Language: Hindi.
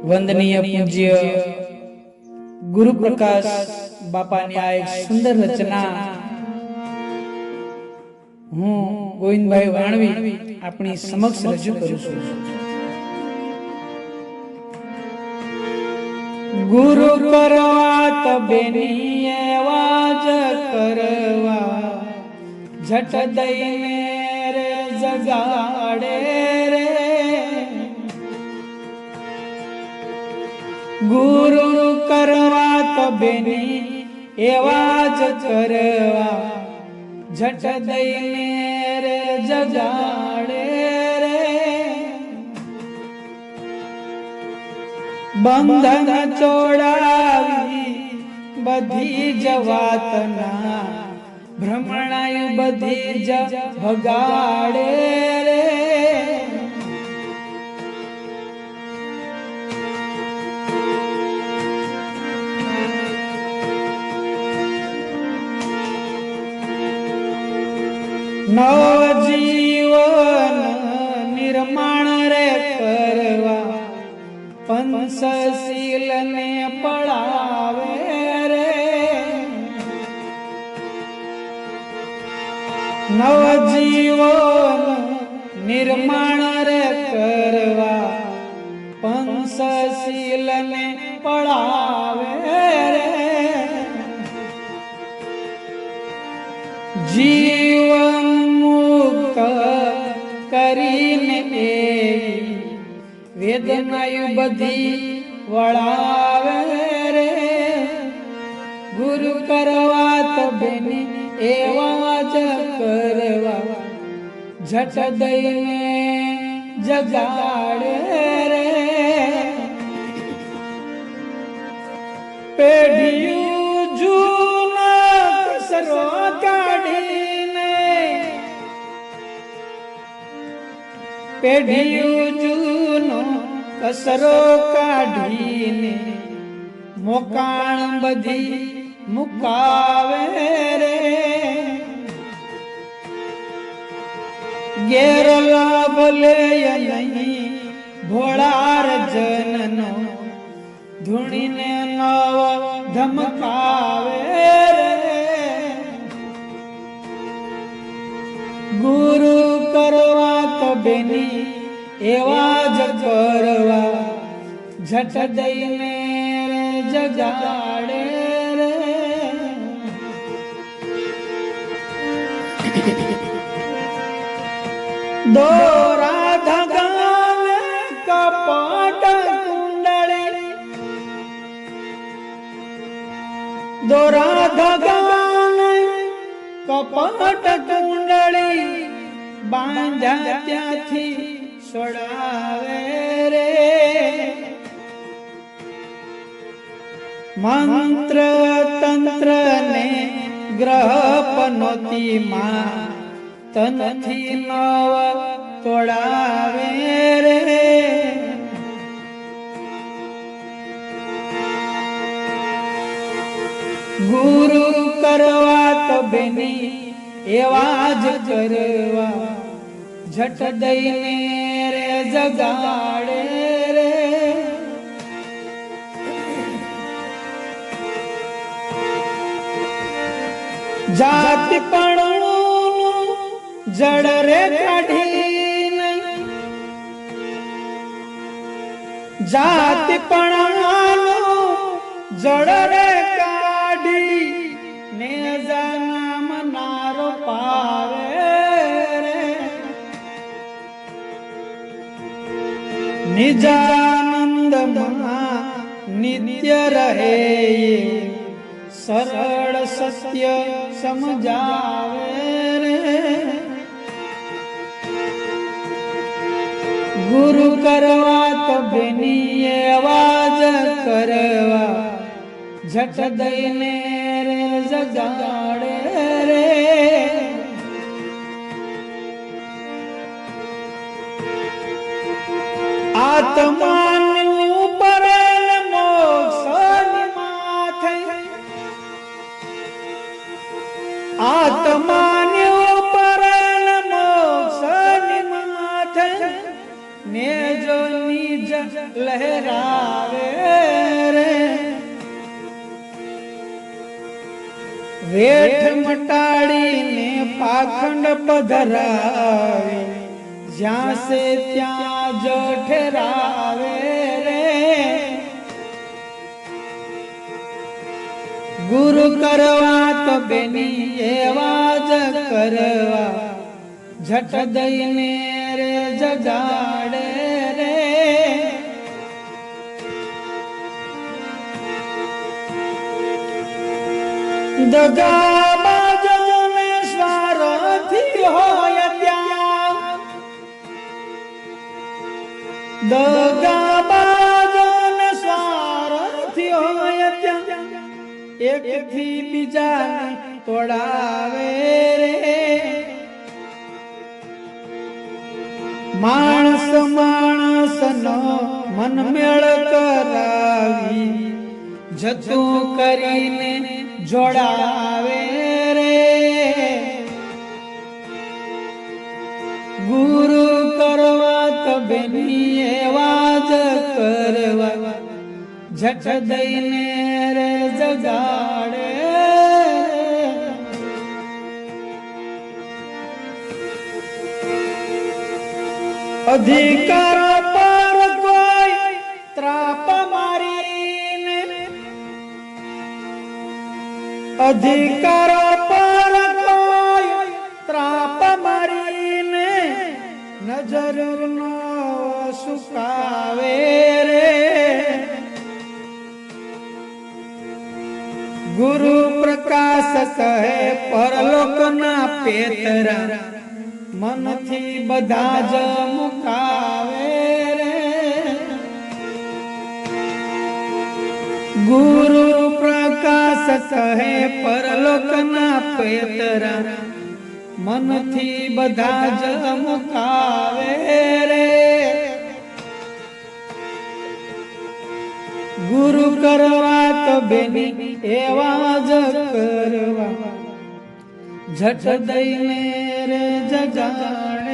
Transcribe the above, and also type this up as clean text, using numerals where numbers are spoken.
વંદનીય પૂજ્ય ગુરુ પ્રકાશ બાપાની આ એક સુંદર રચના હું ગોવિંદભાઈ વાણવી આપણી સમક્ષ રજૂ કરું છું। ગુરુ કરવા તબેની આવાજ કરવા झट दईने रे जगाड़े रे गुरु करवा तबेनी एवाज करवा झट दईने रे जगाड़े रे बंधन चोड़ावी बधी जवातना भ्रमणायु बधी ज भगाड़े रे नव जीवन निर्माण रे करवा पंचशील ने पढ़ावे नवजीवन निर्माण रे करवा पंचशील ने पढ़ावे रे जीवन मुक्त करीने वेदनायु बधी वळावे रे गुरु करवा तबेनी एवाज करवा झट दईने जगाड़े रे पेढ़ियों जूना कसरो काढ़ीने पेढ़ियों जूनो कसरो काढ़ीने मोकाण बधी मुकावे रे गेर लाभ ले नहीं भोळार जननो धुणीने नव धमकावे रे गुरु करवा तबेनी एवाज करवा झट दईने रे जगाड़े दोरा धगान कपाट कुंडली दोरा धगान कपाट कुंडली बांधा त्याथी छोड़ावे रे मंत्र तंत्र ने ग्रह पनोती मां तन थी नव तोड़ावे रे गुरु करवा तबेनी एवाज करवा झट दईने रे जगाड़े रे जाति पण जड़ रे काढ़ी नहीं जाति पणानो जड़ रे काढ़ी ने नाम नारो पावे रे निजानंद महा नित्य रहे सरल सत्य समझावे रे गुरु करवा तबेनी आवाज करवा झट दईने रे जगाड़े रे आत्मा ऊपर मोक्ष माथे आत्मा ऊपर मोक्ष माथे ने जो निज लहर ઠેરાવે રે વેઠ મટાડીને પાખંડ પધરાવે જ્યાં સે ત્યાં જ ઠેરાવે રે ગુરુ કરવા તો બેની એવા જ કરવા झट दईने रे जगाड़े रे दगाबाजो ने स्वार्थी होय त्या दगाबाजो ने स्वार्थी होय त्या एक थी बीजा तोड़ावे रे माणस माणस नो मन मेळ करावी जतू करीने जोड़ावे रे गुरु करवा तो बेनी एवा ज करवा झट दईने रे जगाड़े अधिकार पर कोई त्राप मारीने अधिकार पर कोई त्राप मारीने नजर नो सुकावे रे गुरु प्रकाश कहे परलोक ना पेतरा मन थी बधा ज मुकावे रे गुरु प्रकाश कहे परलोक ना पेतरा मन थी बधा ज मुकावे रे गुरु करवा तो बेनी एवा ज करवा झट दईने रे जगाड़े।